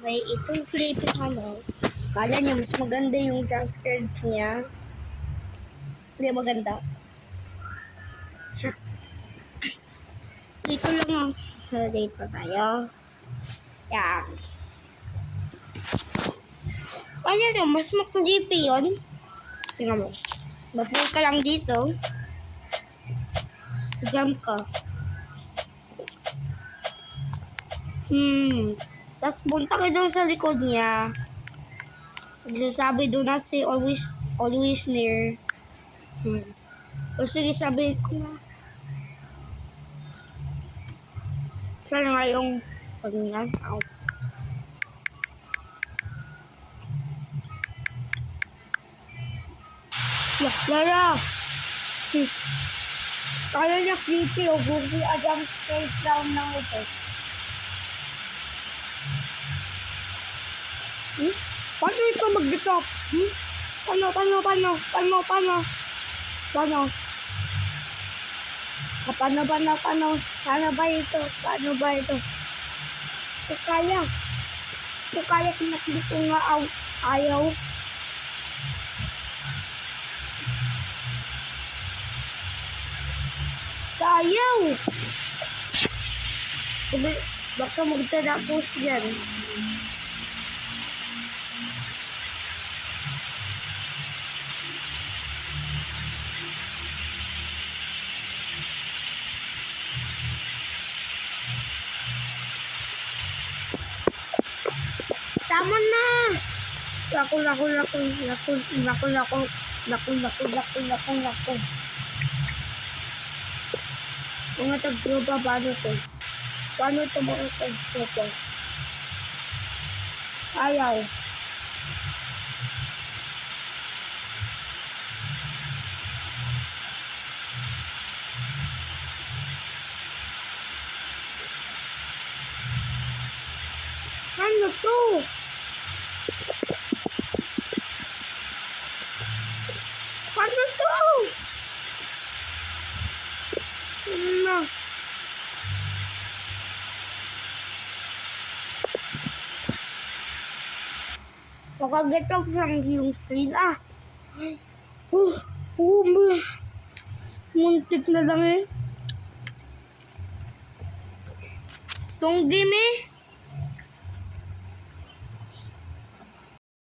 May itong flipping kala niya mas maganda yung jump scares niya. Hindi maganda. Dito lang dito tayo. Yan. Kaya na, mas mag-GP yun. Tingnan mo. Bapul ka lang dito. Jump ka. Tapos punta ka doon sa likod niya. Sabi doon na si always near. O sige, sabi ko na. Sana nga yung pagningan. Lara! Kaya niya creepy o gugi jump scares down ng ito. Paano ito mag-detop? Paano? Paano ba ito? Ito kaya kinaklik ko nga ayaw. Ayaw! Baka magtatapos yan. Tama na! Lako. Mga tag-tropa, paano to? Paano ito mga tag-tropa? Ayaw. Ano to? Ano to? Ano? Makaget up sa yung screen. Muntik na lang eh. Tong game eh.